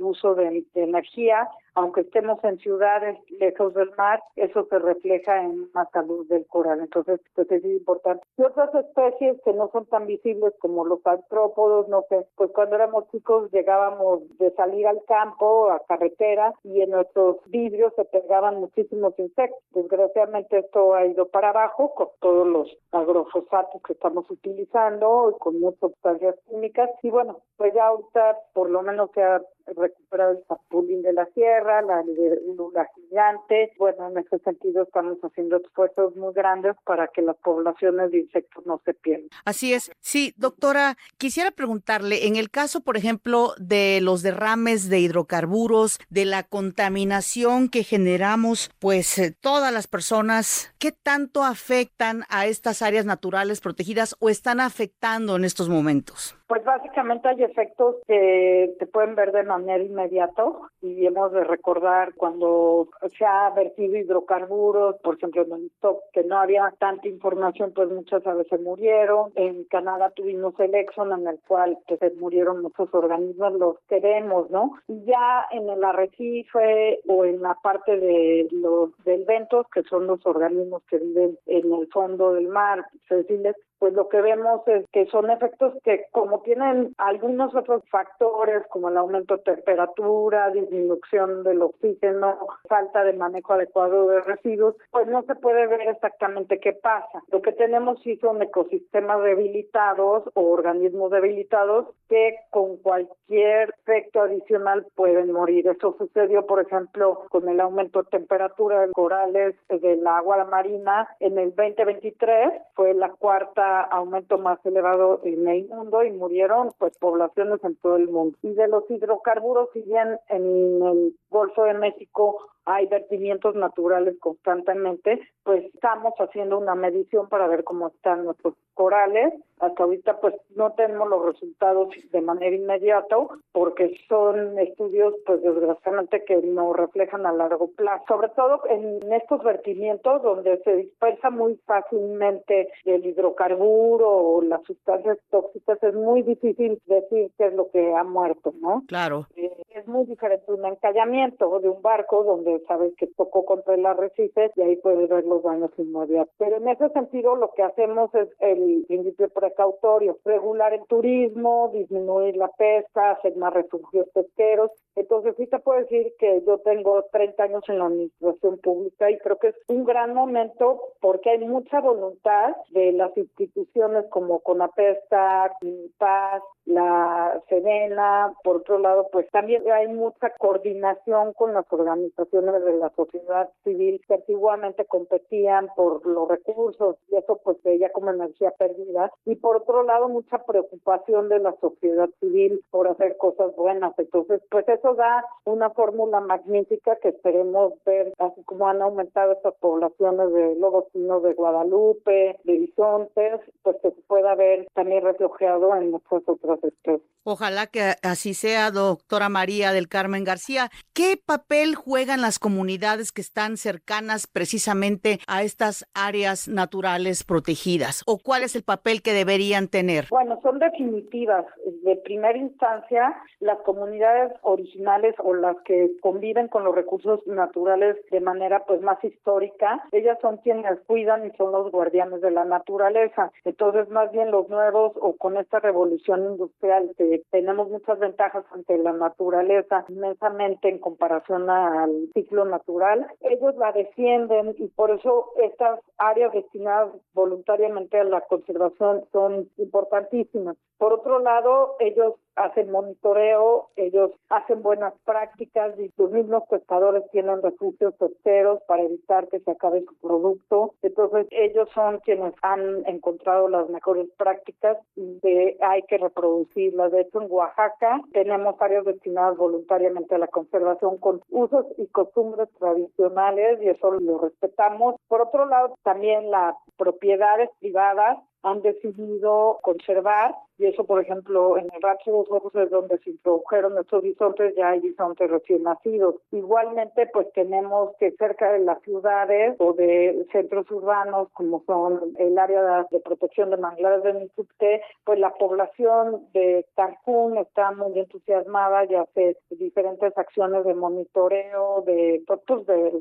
uso de energía, aunque estemos en ciudades lejos del mar, eso se refleja en la salud del coral, entonces pues es importante. Y otras especies que no son tan visibles como los artrópodos, no sé, pues cuando éramos chicos llegábamos de salir al campo, a carretera, y en nuestros vidrios se pegaban muchísimos insectos. Desgraciadamente esto ha ido para abajo con todos los agrofosfatos que estamos utilizando y con muchas sustancias químicas, y bueno, pues ya ahorita por lo menos se ha recuperado el sapulín de la sierra, la libélula gigante. Bueno, en ese sentido estamos haciendo esfuerzos muy grandes para que las poblaciones de insectos no se pierdan.
Así es. Sí, doctora, quisiera preguntarle, en el caso, por ejemplo, de los derrames de hidrocarburos, de la contaminación que generamos, pues todas las personas, ¿qué tanto afectan a estas áreas naturales protegidas o están afectando en estos momentos?
Pues básicamente hay efectos que se pueden ver de manera inmediata y hemos de recordar cuando se ha vertido hidrocarburos, por ejemplo en el TOC, que no había tanta información, pues muchas aves se murieron. En Canadá tuvimos el Exxon en el cual pues, se murieron muchos organismos, los que vemos, ¿no? Y ya en el arrecife o en la parte de los del ventos, que son los organismos que viven en el fondo del mar, sensibles, pues lo que vemos es que son efectos que como tienen algunos otros factores como el aumento de temperatura, disminución del oxígeno, falta de manejo adecuado de residuos, pues no se puede ver exactamente qué pasa. Lo que tenemos sí son ecosistemas debilitados o organismos debilitados que con cualquier efecto adicional pueden morir. Eso sucedió, por ejemplo, con el aumento de temperatura de corales del agua marina en el 2023, fue la cuarta aumento más elevado en el mundo y murieron pues poblaciones en todo el mundo. Y de los hidrocarburos, si bien en el Golfo de México hay vertimientos naturales constantemente, pues estamos haciendo una medición para ver cómo están nuestros corales Hasta ahorita pues no tenemos los resultados de manera inmediata porque son estudios pues desgraciadamente que no reflejan a largo plazo, sobre todo en estos vertimientos donde se dispersa muy fácilmente el hidrocarburo o las sustancias tóxicas. Es muy difícil decir qué es lo que ha muerto, ¿no?
Claro.
Es muy diferente un encallamiento de un barco donde sabes que tocó contra el arrecife y ahí puedes ver los daños inmediatos. Pero en ese sentido lo que hacemos es el índice precautorio, regular el turismo, disminuir la pesca, hacer más refugios pesqueros. Entonces sí te puedo decir que yo tengo 30 años en la administración pública y creo que es un gran momento porque hay mucha voluntad de las instituciones como CONAPESCA, Paz, la Sedena. Por otro lado, pues también hay mucha coordinación con las organizaciones de la sociedad civil que antiguamente competían por los recursos y eso pues veía como energía perdida. Y por otro lado, mucha preocupación de la sociedad civil por hacer cosas buenas. Entonces, pues eso da una fórmula magnífica que esperemos ver, así como han aumentado estas poblaciones de lobos finos de Guadalupe, de bisontes, pues que se pueda ver también reflejado en nuestras otras especies.
Ojalá que así sea, doctora María del Carmen García. ¿Qué papel juegan las comunidades que están cercanas precisamente a estas áreas naturales protegidas? ¿O cuál es el papel que deberían tener?
Bueno, son definitivas. De primera instancia, las comunidades originales o las que conviven con los recursos naturales de manera pues más histórica, ellas son quienes cuidan y son los guardianes de la naturaleza. Entonces, más bien los nuevos o con esta revolución industrial que tenemos muchas ventajas ante la naturaleza, inmensamente en comparación al ciclo natural, ellos la defienden y por eso estas áreas destinadas voluntariamente a la conservación son importantísimas. Por otro lado, ellos hacen monitoreo, ellos hacen buenas prácticas y los mismos pescadores tienen refugios pesqueros para evitar que se acabe su producto. Entonces, ellos son quienes han encontrado las mejores prácticas y hay que reproducirlas. De hecho, en Oaxaca tenemos áreas destinadas voluntariamente a la conservación con usos y costumbres tradicionales y eso lo respetamos. Por otro lado, también las propiedades privadas han decidido conservar, y eso, por ejemplo, en el Rancho Dos Ojos es donde se introdujeron estos bisontes, ya hay bisontes recién nacidos. Igualmente, pues tenemos que cerca de las ciudades o de centros urbanos, como son el área de protección de manglares de Mixupté, pues la población de Cancún está muy entusiasmada y hace diferentes acciones de monitoreo de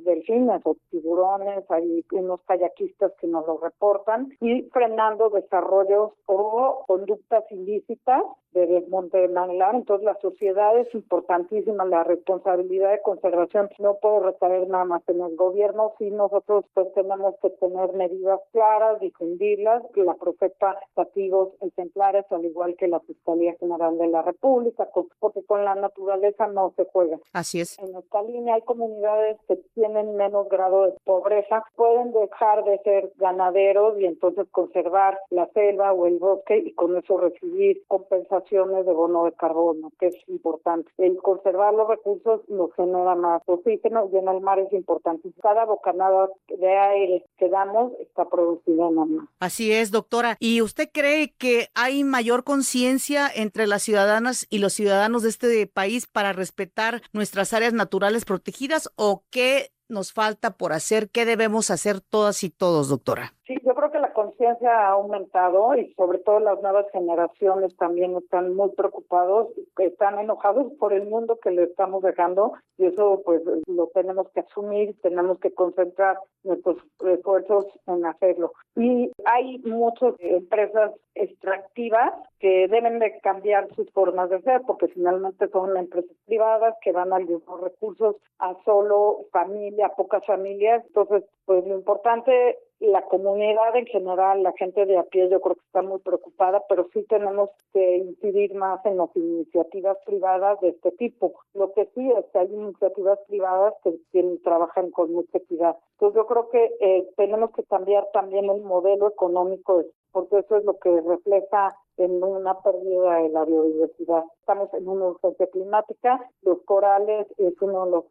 delfines o tiburones, hay unos kayakistas que nos lo reportan, y frenando desarrollos o conductas ilícitas de desmonte de manglar. Entonces la sociedad es importantísima, la responsabilidad de conservación no puede recaer nada más en el gobierno, sí nosotros pues tenemos que tener medidas claras, difundirlas, la Profepa castigos ejemplares, al igual que la Fiscalía General de la República, porque con la naturaleza no se juega.
Así es.
En esta línea hay comunidades que tienen menos grado de pobreza, pueden dejar de ser ganaderos y entonces conservar la selva o el bosque y con eso recibir compensaciones de bono de carbono, que es importante. El conservar los recursos nos genera más oxígeno y en el mar es importante. Cada bocanada de aire que damos está producida en el mar.
Así es, doctora. ¿Y usted cree que hay mayor conciencia entre las ciudadanas y los ciudadanos de este país para respetar nuestras áreas naturales protegidas o qué nos falta por hacer? ¿Qué debemos hacer todas y todos, doctora?
Sí, yo creo que la conciencia ha aumentado y sobre todo las nuevas generaciones también están muy preocupados, están enojados por el mundo que le estamos dejando y eso pues lo tenemos que asumir, tenemos que concentrar nuestros esfuerzos en hacerlo. Y hay muchas empresas extractivas que deben de cambiar sus formas de ser porque finalmente son empresas privadas que van a los recursos a solo familia, a pocas familias. Entonces, pues lo importante, la comunidad en general, la gente de a pie, yo creo que está muy preocupada, pero sí tenemos que incidir más en las iniciativas privadas de este tipo. Lo que sí es que hay iniciativas privadas que trabajan con mucha equidad. Entonces yo creo que tenemos que cambiar también el modelo económico, porque eso es lo que refleja en una pérdida de la biodiversidad. Estamos en una urgencia climática, los corales es uno de los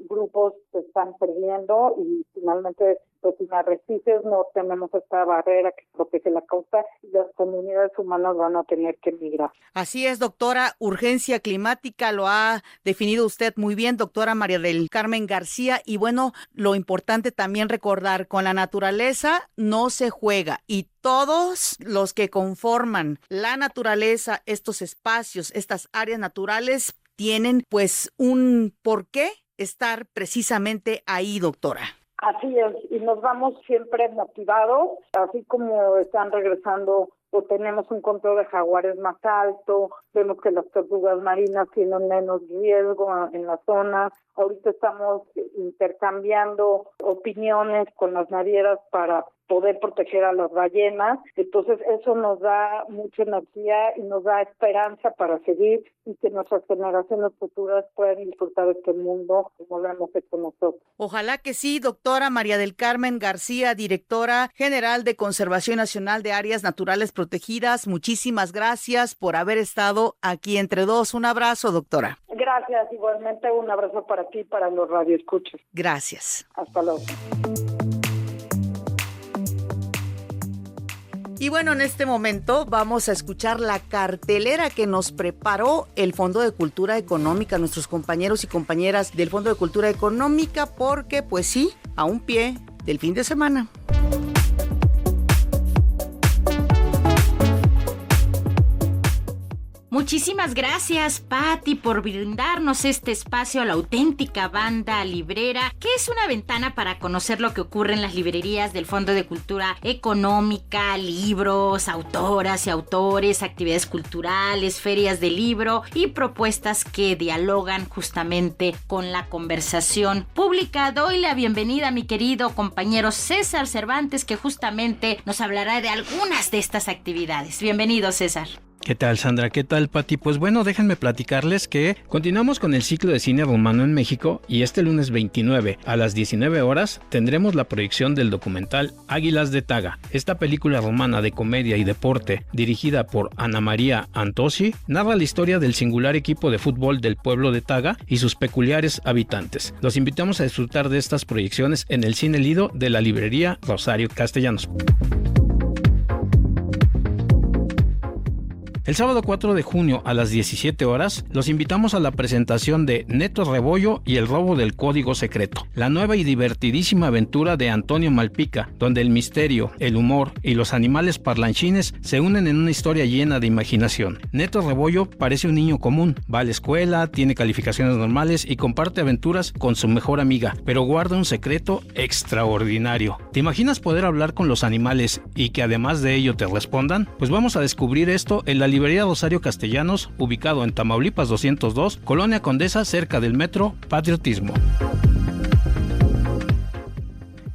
grupos que están perdiendo y finalmente pues sin arrecifes no tenemos esta barrera que protege la costa y las comunidades humanas van a tener que migrar.
Así es, doctora, urgencia climática lo ha definido usted muy bien, doctora María del Carmen García, y bueno, lo importante también recordar, con la naturaleza no se juega y todos los que conforman la naturaleza, estos espacios, estas áreas naturales, tienen pues un porqué estar precisamente ahí, doctora.
Así es, y nos vamos siempre motivados, así como están regresando o tenemos un control de jaguares más alto, vemos que las tortugas marinas tienen menos riesgo en la zona. Ahorita estamos intercambiando opiniones con las navieras para poder proteger a las ballenas. Entonces eso nos da mucha energía y nos da esperanza para seguir y que nuestras generaciones futuras puedan disfrutar de este mundo como lo hemos hecho nosotros.
Ojalá que sí, doctora María del Carmen García, directora general de Conservación Nacional de Áreas Naturales Protegidas. Muchísimas gracias por haber estado aquí entre dos. Un abrazo, doctora.
Gracias, igualmente un abrazo para ti y para los radioescuchas.
Gracias.
Hasta luego.
Y bueno, en este momento vamos a escuchar la cartelera que nos preparó el Fondo de Cultura Económica, nuestros compañeros y compañeras del Fondo de Cultura Económica, porque pues sí, a un pie del fin de semana.
Muchísimas gracias, Patti, por brindarnos este espacio a la auténtica banda librera, que es una ventana para conocer lo que ocurre en las librerías del Fondo de Cultura Económica, libros, autoras y autores, actividades culturales, ferias de libro y propuestas que dialogan justamente con la conversación pública. Doy la bienvenida a mi querido compañero César Cervantes, que justamente nos hablará de algunas de estas actividades. Bienvenido, César.
¿Qué tal, Sandra? ¿Qué tal, Pati? Pues bueno, déjenme platicarles que continuamos con el ciclo de cine rumano en México y este lunes 29 a las 19 horas tendremos la proyección del documental Águilas de Taga. Esta película rumana de comedia y deporte dirigida por Ana María Antosi narra la historia del singular equipo de fútbol del pueblo de Taga y sus peculiares habitantes. Los invitamos a disfrutar de estas proyecciones en el Cine Lido de la librería Rosario Castellanos. El sábado 4 de junio a las 17 horas los invitamos a la presentación de Neto Rebollo y el robo del código secreto, la nueva y divertidísima aventura de Antonio Malpica, donde el misterio, el humor y los animales parlanchines se unen en una historia llena de imaginación. Neto Rebollo parece un niño común, va a la escuela, tiene calificaciones normales y comparte aventuras con su mejor amiga, pero guarda un secreto extraordinario. ¿Te imaginas poder hablar con los animales y que además de ello te respondan? Pues vamos a descubrir esto en la librería Rosario Castellanos, ubicado en Tamaulipas 202, Colonia Condesa, cerca del Metro Patriotismo.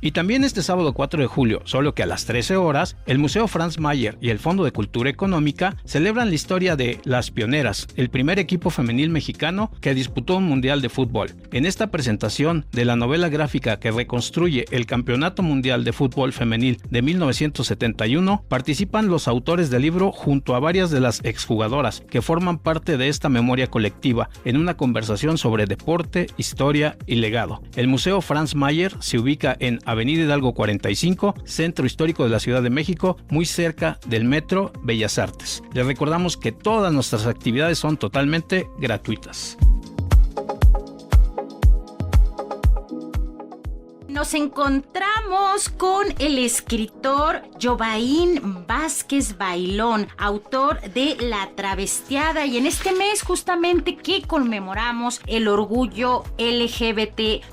Y también este sábado 4 de julio, solo que a las 13 horas, el Museo Franz Mayer y el Fondo de Cultura Económica celebran la historia de Las Pioneras, el primer equipo femenil mexicano que disputó un mundial de fútbol. En esta presentación de la novela gráfica que reconstruye el Campeonato Mundial de Fútbol Femenil de 1971, participan los autores del libro junto a varias de las exjugadoras que forman parte de esta memoria colectiva en una conversación sobre deporte, historia y legado. El Museo Franz Mayer se ubica en Avenida Hidalgo 45, Centro Histórico de la Ciudad de México, muy cerca del Metro Bellas Artes. Les recordamos que todas nuestras actividades son totalmente gratuitas.
Nos encontramos con el escritor Jovaín Vázquez Bailón, autor de La Travestiada, y en este mes justamente que conmemoramos el orgullo LGBT+.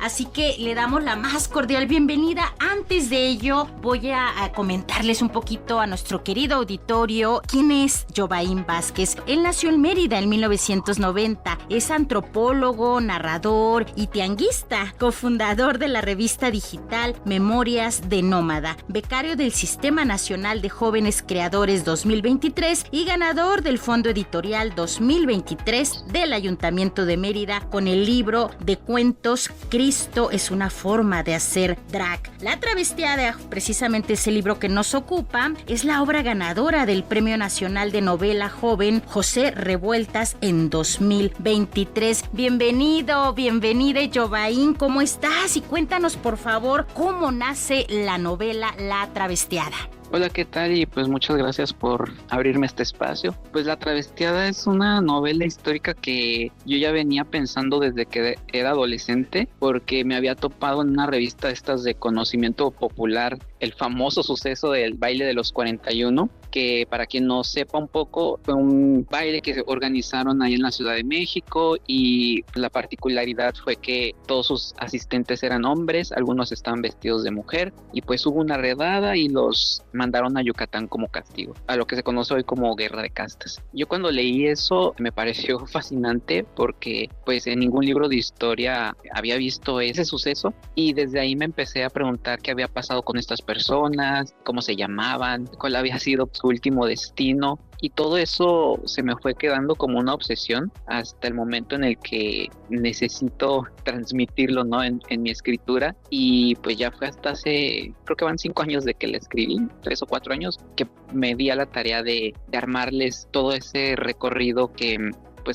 Así que le damos la más cordial bienvenida. Antes de ello, voy a comentarles un poquito a nuestro querido auditorio quién es Jovaín Vázquez. Él nació en Mérida en 1990. Es antropólogo, narrador y tianguista, cofundador de la revista digital Memorias de Nómada, becario del Sistema Nacional de Jóvenes Creadores 2023 y ganador del Fondo Editorial 2023 del Ayuntamiento de Mérida con el libro de cuentos Cristo es una forma de hacer drag. La Travestiada, precisamente ese libro que nos ocupa, es la obra ganadora del Premio Nacional de Novela Joven José Revueltas en 2023. Bienvenido, bienvenida, Jovaín, ¿cómo estás? y cuéntanos por favor cómo nace la novela La Travestiada.
Hola, ¿qué tal? Y pues muchas gracias por abrirme este espacio. Pues La Travestiada es una novela histórica que yo ya venía pensando desde que era adolescente, porque me había topado en una revista de estas de conocimiento popular el famoso suceso del baile de los 41, que para quien no sepa un poco, fue un baile que se organizaron ahí en la Ciudad de México, y la particularidad fue que todos sus asistentes eran hombres, algunos estaban vestidos de mujer, y pues hubo una redada y los mandaron a Yucatán como castigo, a lo que se conoce hoy como Guerra de Castas. Yo cuando leí eso me pareció fascinante, porque pues en ningún libro de historia había visto ese suceso, y desde ahí me empecé a preguntar qué había pasado con estas personas, cómo se llamaban, cuál había sido su último destino, y todo eso se me fue quedando como una obsesión hasta el momento en el que necesito transmitirlo, ¿no? en mi escritura, y pues ya fue hasta hace, creo que van 5 años de que la escribí, 3 o 4 años, que me di a la tarea de armarles todo ese recorrido que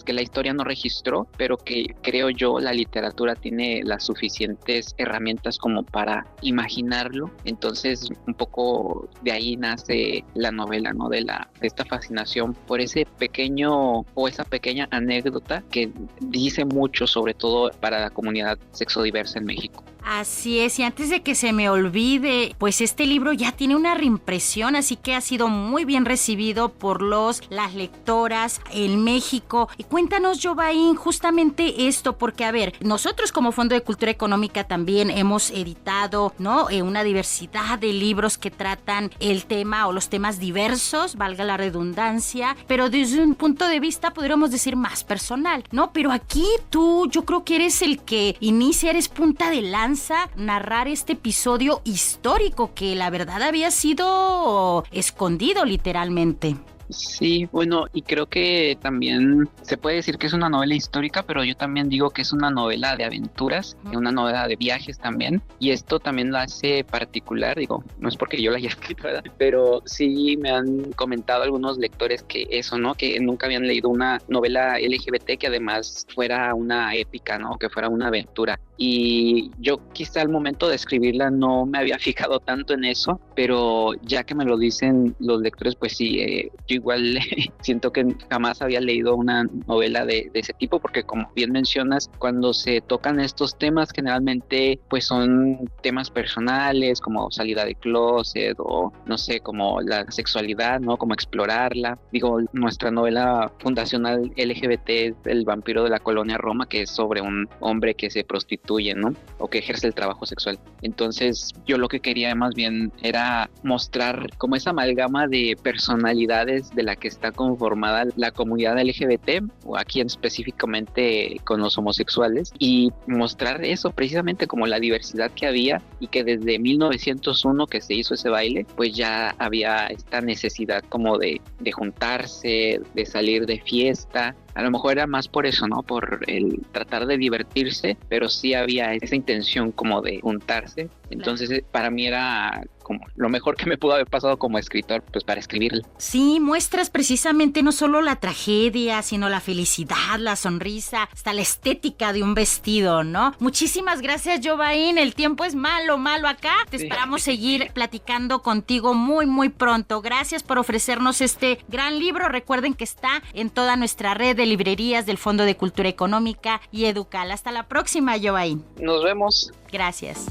la historia no registró, pero que creo yo la literatura tiene las suficientes herramientas como para imaginarlo. Entonces un poco de ahí nace la novela, ¿no? De esta fascinación por ese pequeño o esa pequeña anécdota que dice mucho, sobre todo para la comunidad sexodiversa en México.
Así es, y antes de que se me olvide, pues este libro ya tiene una reimpresión, así que ha sido muy bien recibido por las lectoras en México. Y cuéntanos, Yovaín, justamente esto, porque a ver, nosotros como Fondo de Cultura Económica también hemos editado, ¿no? Una diversidad de libros que tratan el tema o los temas diversos, valga la redundancia, pero desde un punto de vista podríamos decir más personal, ¿no? Pero aquí tú, yo creo que eres el que inicia, eres punta de lanza, narrar este episodio histórico que la verdad había sido escondido literalmente.
Sí, bueno, y creo que también se puede decir que es una novela histórica, pero yo también digo que es una novela de aventuras, una novela de viajes también, y esto también la hace particular, digo, no es porque yo la haya escrito, ¿verdad? Pero sí me han comentado algunos lectores que eso, ¿no? Que nunca habían leído una novela LGBT que además fuera una épica, ¿no? Que fuera una aventura. Y yo quizá al momento de escribirla no me había fijado tanto en eso, pero ya que me lo dicen los lectores, pues sí, yo igual siento que jamás había leído una novela de ese tipo, porque como bien mencionas, cuando se tocan estos temas generalmente pues son temas personales, como salida de closet o no sé, como la sexualidad, ¿no? Como explorarla. Digo, nuestra novela fundacional LGBT es El vampiro de la colonia Roma, que es sobre un hombre que se prostituye, ¿no? O que ejerce el trabajo sexual. Entonces yo lo que quería más bien era mostrar como esa amalgama de personalidades de la que está conformada la comunidad LGBT, o aquí específicamente con los homosexuales, y mostrar eso precisamente como la diversidad que había, y que desde 1901 que se hizo ese baile, pues ya había esta necesidad como de juntarse, de salir de fiesta. A lo mejor era más por eso, ¿no? Por el tratar de divertirse, pero sí había esa intención como de juntarse. Entonces, para mí era como lo mejor que me pudo haber pasado como escritor, pues para escribirlo.
Sí, muestras precisamente no solo la tragedia, sino la felicidad, la sonrisa, hasta la estética de un vestido, ¿no? Muchísimas gracias, Yovaín. El tiempo es malo acá. Te esperamos seguir platicando contigo muy, muy pronto. Gracias por ofrecernos este gran libro. Recuerden que está en toda nuestra red de librerías del Fondo de Cultura Económica y Educal. Hasta la próxima, Yovaín.
Nos vemos.
Gracias.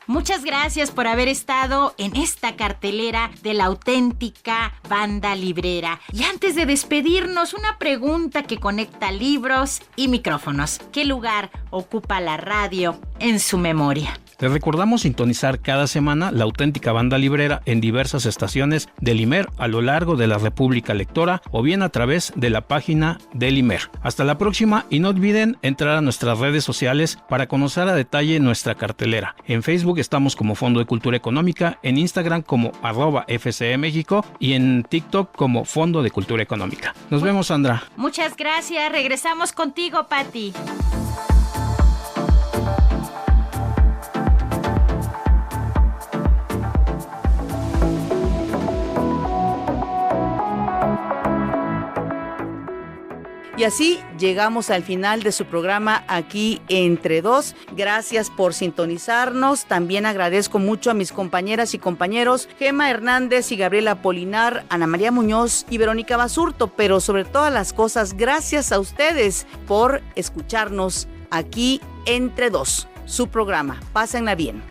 Muchas gracias por haber estado en esta cartelera de la auténtica banda librera. Y antes de despedirnos, una pregunta que conecta libros y micrófonos. ¿Qué lugar ocupa la radio en su memoria?
Les recordamos sintonizar cada semana la auténtica banda librera en diversas estaciones del IMER a lo largo de la República Lectora, o bien a través de la página del IMER. Hasta la próxima, y no olviden entrar a nuestras redes sociales para conocer a detalle nuestra cartelera. En Facebook estamos como Fondo de Cultura Económica, en Instagram como @FCE-México y en TikTok como Fondo de Cultura Económica. Nos vemos, Sandra.
Muchas gracias. Regresamos contigo, Pati.
Y así llegamos al final de su programa aquí Entre Dos. Gracias por sintonizarnos. También agradezco mucho a mis compañeras y compañeros Gema Hernández y Gabriela Polinar, Ana María Muñoz y Verónica Basurto, pero sobre todas las cosas, gracias a ustedes por escucharnos aquí Entre Dos, su programa. Pásenla bien.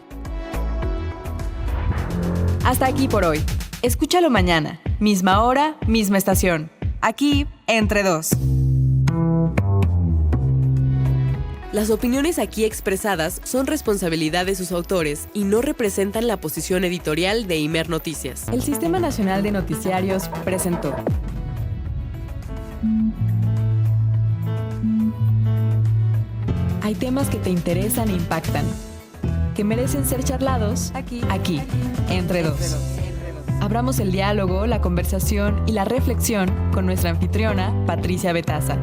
Hasta aquí por hoy. Escúchalo mañana, misma hora, misma estación. Aquí Entre Dos.
Las opiniones aquí expresadas son responsabilidad de sus autores y no representan la posición editorial de Imer Noticias.
El Sistema Nacional de Noticiarios presentó. Hay temas que te interesan e impactan, que merecen ser charlados aquí, Entre Dos. Abramos el diálogo, la conversación y la reflexión con nuestra anfitriona, Patricia Betaza.